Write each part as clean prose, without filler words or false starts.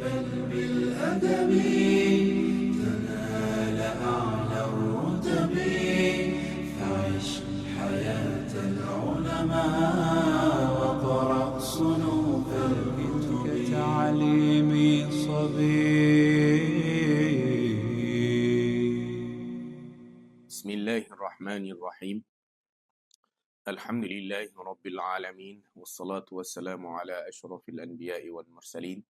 بل بالأدب تنال أعلى الرتب فعش حياة العلماء وقرأ صنوف الكتب كتعليم صبي. بسم الله الرحمن الرحيم. الحمد لله رب العالمين والصلاة والسلام على أشرف الأنبياء والمرسلين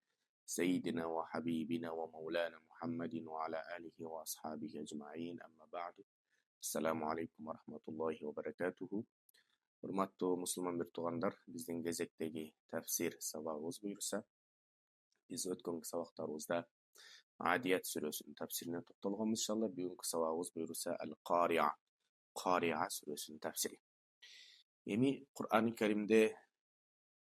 سيدنا وحبيبنا ومولانا محمد وعلى آله وأصحابه أجمعين. أما بعد. السلام عليكم ورحمة الله وبركاته. Hurmatly musulman bir tuğanlar, bizden gezekteki tefsir sabahımız buyursa, biz ötkenki sabahlarımızda Adiyat Suresi'nin tefsirine toxtalğanmız inşallah. Bugünkü sabahımız buyursa El-Qari'a, Qari'a Suresi'nin tefsiri. Emi Kur'an-ı Kerim'de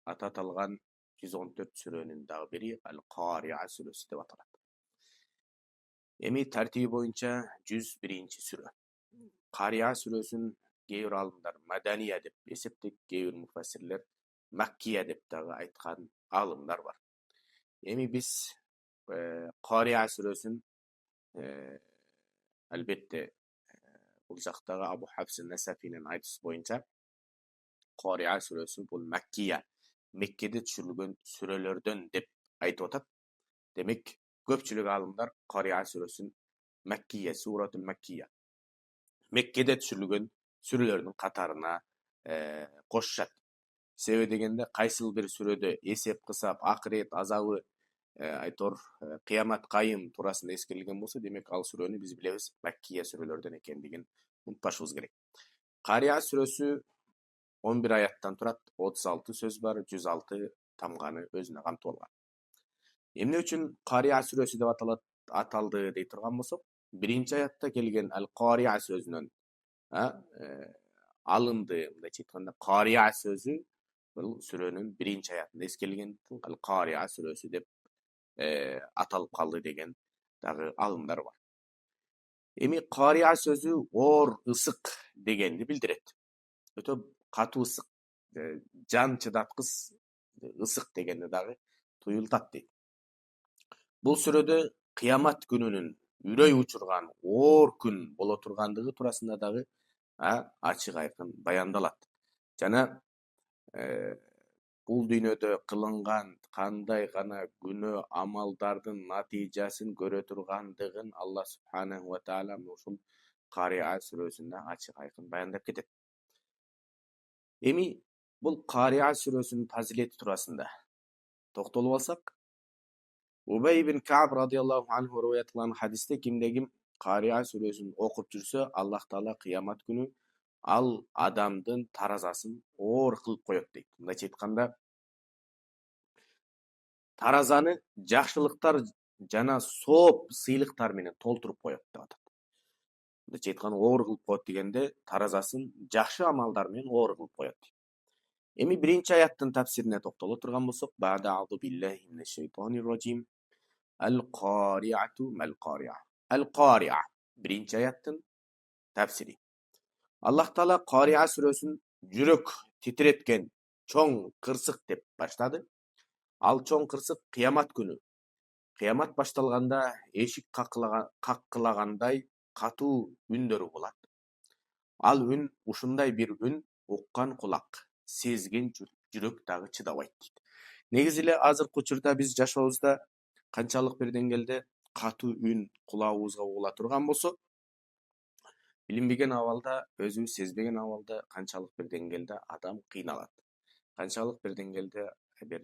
atatalgan 114 sürenin dağı biri El-Qari'a Suresi dep ataladi. Emi tertibi boyunca 101-ci süre. Qari'a Suresinin кейбір алымдар Madaniya деп есептейді, кейбір müfessirler Makkiya деп дагы айткан алымдар бар. Эми биз Qari'a Suresinin albatta бул жактагы Абу Хafs Насафинин айтышы боюнча Qari'a Suresi бул Makkiya, Меккеде түшүрүлгөн сүрөлөрдөн деп айтып атат. Демек, көпчүлүк алымдар Qari'a Suresinin Makkiya, Suratul Makkiya, Меккеде түшүрүлгөн сүрөлөрдүн катарына кошушат. Себеби дегенде кайсыл бир сүрөдө эсеп кысап, акырет азабы, айтор кыямат кайым туурасында эскерилген болсо, демек ал сүрөнү биз билебиз Маккия сүрөлөрдөн экендигин унутпашыбыз керек. Qari'a сүрөсү 11 аяттан турат, 36 сөз бар, 106 тамганы өзүнө камтып алган. Эмне үчүн Qari'a сүрөсү деп аталды дей турган болсок, биринчи аятта келген Al-Qari'a сөзүнөн алынды. Мындайча айтканда, Qari'a сөзү бул сүрөнүн биринчи аятында эскерилгендиктен Al-Qari'a сүрөсү деп аталып калды деген дагы алымдар бар. Эми Qari'a сөзү оор, ысык дегенди билдирет. Өтө катуу ысык, жан чыдаткыс ысык дегенди дагы туюлтат дейт. Бул сүрөдө кыямат күнүнүн үрөй учурган оор күн боло тургандыгы туурасында дагы ачык айкын баяндалат. Жана бул дүйнөдө кылынган кандай гана күнөө амалдардын натыйжасын көрө тургандыгын Алла Субханаху ва Таала ушул Qari'a сүрөсүндө ачык айкын баяндап кетет. Эми бул Qari'a сүрөсүнүн фазилети туурасында токтолуп алсак, Убай ибн Кааб радияллаху анху риваят кылган хадисте кимде-ким Qari'a сүрөсүн окуп жүрсө, Аллах Таала кыямат күнү ал адамдын таразасын оор кылып коет дейт. Мындайча айтканда, таразаны жакшылыктар жана сооп сыйлыктар менен толтуруп коет деп атат. Мындайча айтканда, оор кылып коет дегенде, таразасын жакшы амалдар менен оор кылып коет. Эми биринчи аяттын тафсирине токтоло турган болсок, ба'да а'удhu billahi minash shaytonir rajim. Al-Qari'atu mal-Qari'a. Al-Qari'a биринчи аяттын тафсири. Аллах Таала Qari'a сүрөсүн жүрөк титиреткен чоң кырсык деп баштады. Ал чоң кырсык кыямат күнү. Кыямат башталганда эшик каккылагандай катуу үндөрү болот. Ал үн ушундай бир үн, уккан кулак, сезген жүрөк дагы чыдабайт дейт. Негизи эле азыркы учурда биз жашообузда канчалык бир деңгээлде катуу үн кулагыбызга угула турган болсо, билинбеген абалда, өзүбүз сезбеген абалда канчалык бир деңгээлде адам кыйналат. Канчалык бир деңгээлде бир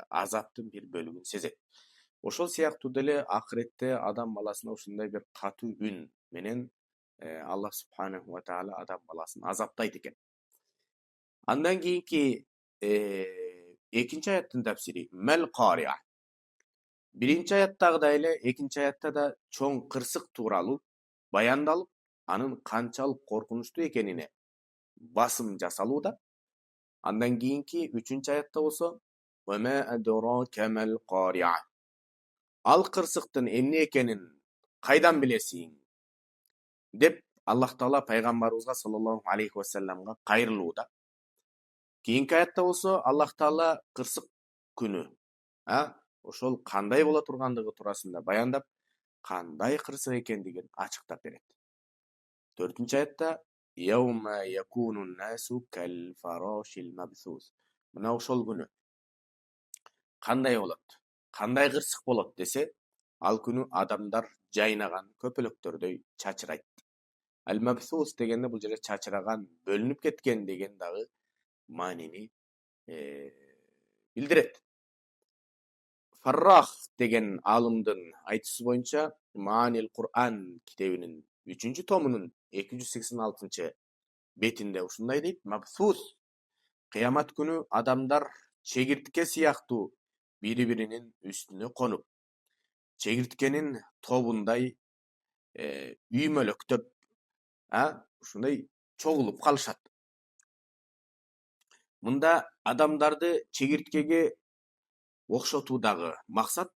азаптын бир бөлүгүн сезет. Ошол сыяктуу деле акыретте адам баласына ушундай бир катуу үн менен Аллах Субханаху ва Таала адам баласын азаптайт экен. Андан кийинки экинчи аяттын тафсири Мал-Qari'a. Биринчи аяттагыдай эле экинчи аятта да чоң кырсык тууралуу баяндалып, анын канчалык коркунучтуу экенине басым жасалууда. Андан кийинки үчүнчү аятта болсо Wa ma adraka mal-Qari'a. Ал кырсыктын эмне экенин кайдан билесиң? деп Аллах Таала пайгамбарыбызга саллаллаху алейхи ва салламга кайрылууда. Кийинки аятта болсо Аллах Таала кырсык күнү, ошол кандай боло тургандыгы туурасында баяндап, кандай кырсык экендигин ачыктап берет. 4-аятта Yawma yakunu an-nasu kal-farashil mabthus. Мына ошол күнү кандай болот? Кандай кырсык болот десе, ал күнү адамдар жайнаган көпөлөктөрдөй чачырайт. Al-mabthus дегенде бул жерде чачыраган, бөлүнүп кеткен деген дагы маанини билдирет. Фаррах деген алымдын айтуусу боюнча Маанил Кур'ан китебинин 3-томунун 286 бетинде ушундай дейт: Мабсус, кыямат күнү адамдар чегиртке сыяктуу бири-биринин үстүнө конуп, чегирткенин тобундай үймөлөктөп, ушундай чогулуп калышат. Мында адамдарды чегирткеге окшотуудагы максат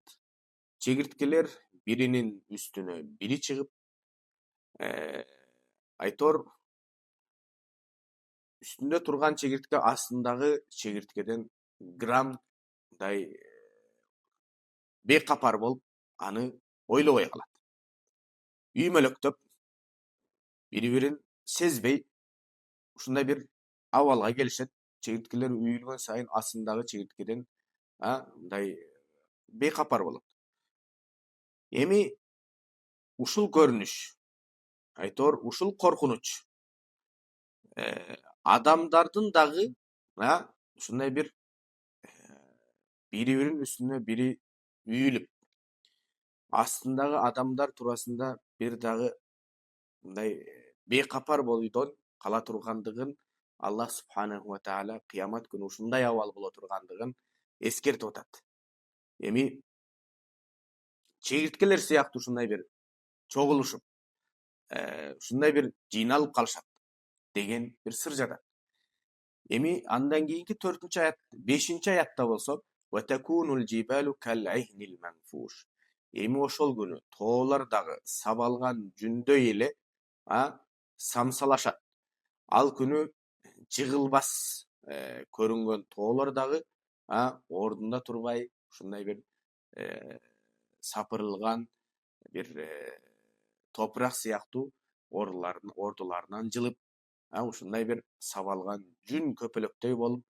чегирткелер биринин үстүнө бири чыгып, айтор үстүндө турган чегиртке астындагы чегирткеден граммдай бейкапар болуп, аны ойлобой калат. Үймөлөктөп, бири-бирин сезбей ушундай бир абалга келишет. Чегирткелер үйүлгөн сайын астындагы чегирткеден мындай бейкапар болот. Эми ушул көрүнүш, айтор ушул коркунуч адамдардын дагы ушундай бир бири-биринин үстүнө бири үйүлүп, астындагы адамдар туурасында бир дагы мындай бейкапар бойдон кала тургандыгын Аллах субханаху ва тааля кыямат күнү ушундай абал боло тургандыгын эскертип атат. Эми чегирткелер сыяктуу ушундай бир чогулушуп, ушундай бир жыйналып калышат деген бир сыр жатат. Эми андан кийинки 4-аят, 5-аятта болсо ватакунул жибалу кал-айнил манфуш. Эми ошол күнү тоолор дагы сабалган жүндөй эле самсалашат. Ал күнү жыгылбас көрүнгөн тоолор дагы ордунда турбай, ушундай бир сапырылган бир топурак сыяктуу ордуларынан жылып, ушундай бир сабалган жүн көпөлөктөй болуп,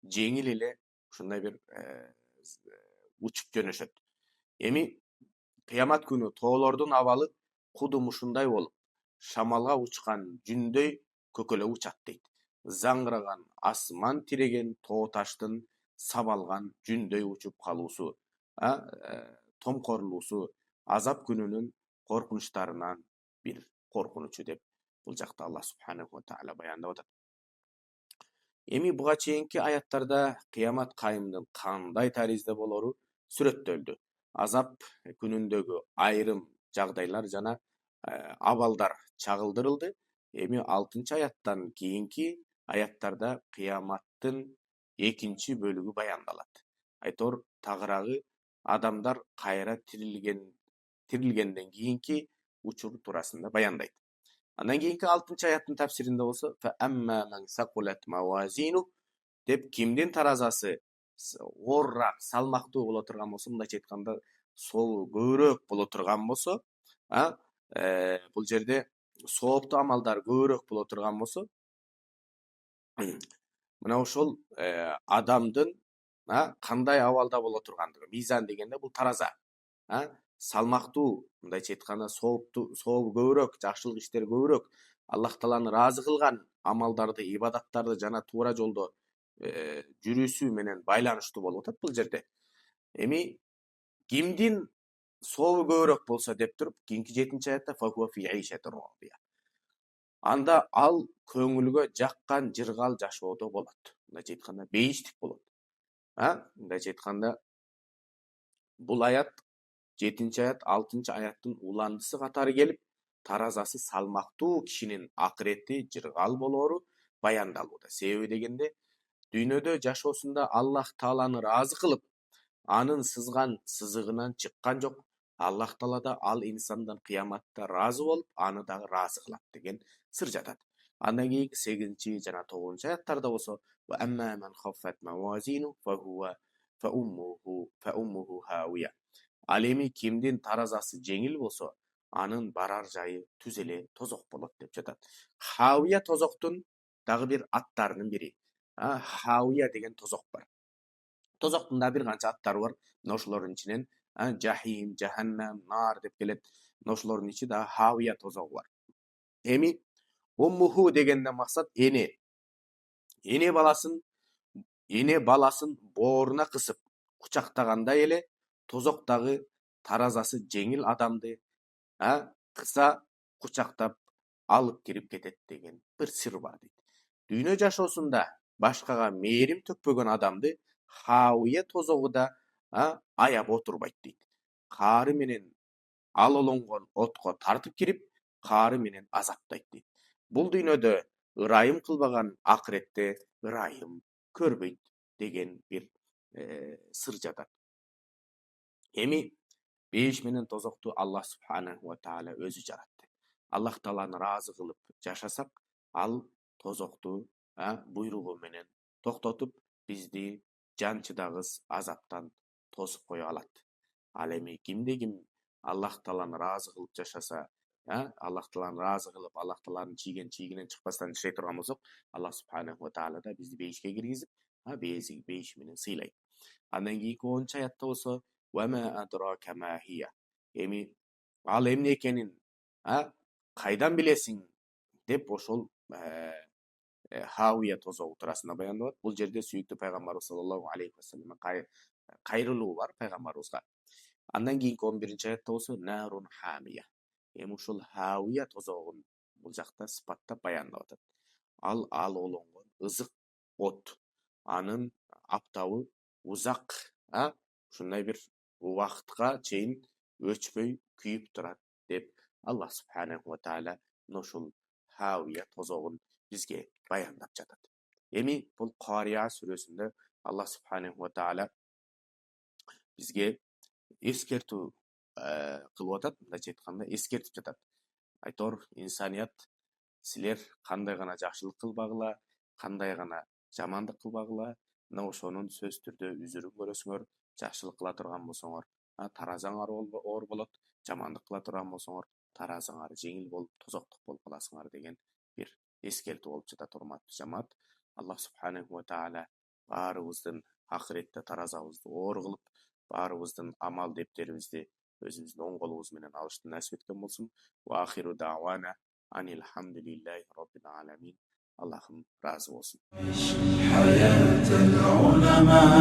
жеңил эле ушундай бир учуп жөнөшөт. Эми кыямат күнү тоолордун абалы кудум ушундай болуп, шамалга учкан жүндөй көкөлөп учат дейт. Заңгыраган асман тиреген тоо таштын сабалган жүндөй учуп калуусу, томкорлуусу азап күнүнүн коркунучтарынан бир коркунучу деп бул жакта Аллах субханаху ва тааля баяндап атат. Эми буга чейинки аяттарда кыямат кайымдын кандай таризде болору сүрөттөлдү. Азап күнүндөгү айрым жагдайлар жана абалдар чагылдырылды. Эми 6-аяттан кийинки аяттарда кыяматтын экинчи бөлүгү баяндалат. Айтор тагыраагы адамдар кайра тирилгенден кийинки учур туурасында баяндайт. Андан кийинки 6-аяттын тафсиринде болсо фа-амма ман сакулат мавазину деп, кимдин таразасы оорураак, салмактуу боло турган болсо, мындайча айтканда сообу көбүрөөк боло турган болсо, бул жерде сооптуу амалдар көбүрөөк боло турган болсо, мына ошол адамдын кандай абалда боло тургандыгы. Мизан дегенде бул тараза. Салмактуу, мындайча айтканда сообу көбүрөөк, жакшылык иштер көбүрөөк, Аллах Тааланы ыраазы кылган амалдарды, ибадаттарды жана туура жолдо жүрүүсү менен байланыштуу болуп атат бул жерде. Эми кимдин сообу көбүрөөк болсо деп туруп, кийинки 7-аятта фахуа фи айшатир радия. Анда ал көңүлгө жаккан жыргал жашоодо болот. Мындайча айтканда бейиштик болот. Мындайча айтканда бул аят 7-аят 6-аяттын уландысы катары келип, таразасы салмактуу кишинин акырети жыргал болоору баяндалууда. Себеби дегенде, дүйнөдө жашоосунда Аллах Тааланы ыраазы кылып, анын сызган сызыгынан чыккан жок. Аллах Таала да ал инсандан кыяматта ыраазы болуп, аны дагы ыраазы кылат деген сыр жатат. Андан кийинки 8 жана 9-аяттарда болсо ва амма ман хаффат мавазину فأمه هاوية. Ал эми кимдин таразасы жеңил болсо, анын барар жайы түз эле тозок болот деп жатат. Хавия тозоктун дагы бир аттарынын бири. Хавия деген тозок бар. Тозоктун да бир канча аттары бар. Ошолордун ичинен жахим, жаханнам, нар деп келет. Ошолордун ичи да хавия тозогу бар. Эми уммуху дегенден максат эне. Эне баласын бооруна кысып кучактагандай эле тозоктагы таразасы жеңил адамды кыса кучактап алып кирип кетет деген бир сыр бар дейт. Дүйнө жашоосунда башкага мээрим төкпөгөн адамды хавия тозогу да аяп отурбайт дейт. Каары менен алолонгон отко тартып кирип, каары менен азаптайт дейт. Бул дүйнөдө ырайым кылбаган акыретте ырайым көрбөйт деген бир сыр жатат. Эми бейиш менен тозокту Аллах субханаху ва таала өзү жаратты. Аллах тааланы ыраазы кылып жашасак, ал тозокту буйругу менен токтотуп, бизди жанчыдагыс азаптан тосуп кое алат. Ал эми ким Аллах тааланы ыраазы кылып жашаса, Аллах тааланы ыраазы кылып, Аллах тааланын чийгенен чыкпастан жашай турган болсок, Аллах субханаху ва таала да бизди бейишке киргизип, бейиш менен сыйлайт. Андан кийинки 10-нчу аятта болсо, وَمَا أَدْرَاكَ مَا هِيَ. Эми ал эмне экенин кайдан билесиң деп ошол хавия тозогу туурасында баяндалат. Бул жерде сүйүктүү пайгамбарыбыз саллаллаху алейхи вассалам кайрылуу бар пайгамбарыбызга. Андан кийинки 11-нчи аятта болсо, нарун хамия. Эми ушул хавия тозогун бул жакта сыпаттап баяндап атат. Ал олонгон ызык от. Анын аптабы узак, ушундай бир убакытка чейин өчпөй күйүп турат деп Аллах субханаху ва таала ошол хавия тозогун бизге баяндап жатат. Эми бул Кария сүрөсүндө Аллах субханаху ва таала бизге эскертүү кылып атат, мындайча айтканда эскертип жатат. Айтор инсаният, силер кандай гана жакшылык кылбагыла, кандай гана жамандык кылбагыла, мына ошонун сөз түрдө үзүрүн көрөсүңөр, жакшылык кыла турган болсоңор, таразаңар оор болот, жамандык кыла турган болсоңор, таразаңар жеңил болуп, тозоктук болуп каласыңар деген бир эскертүү болуп жатат, урматтуу жамаат. Аллах субханаху ва таала баарыбыздын акыретте таразабызды оор кылып, баарыбыздын амал дептерибизди өзүбүздүн оң колубуз менен алышты насип эткен болсун. Ва ахиру дa'wana anil hamdulillahi rabbil alamin. Аллахым разы болсын. حياة العلماء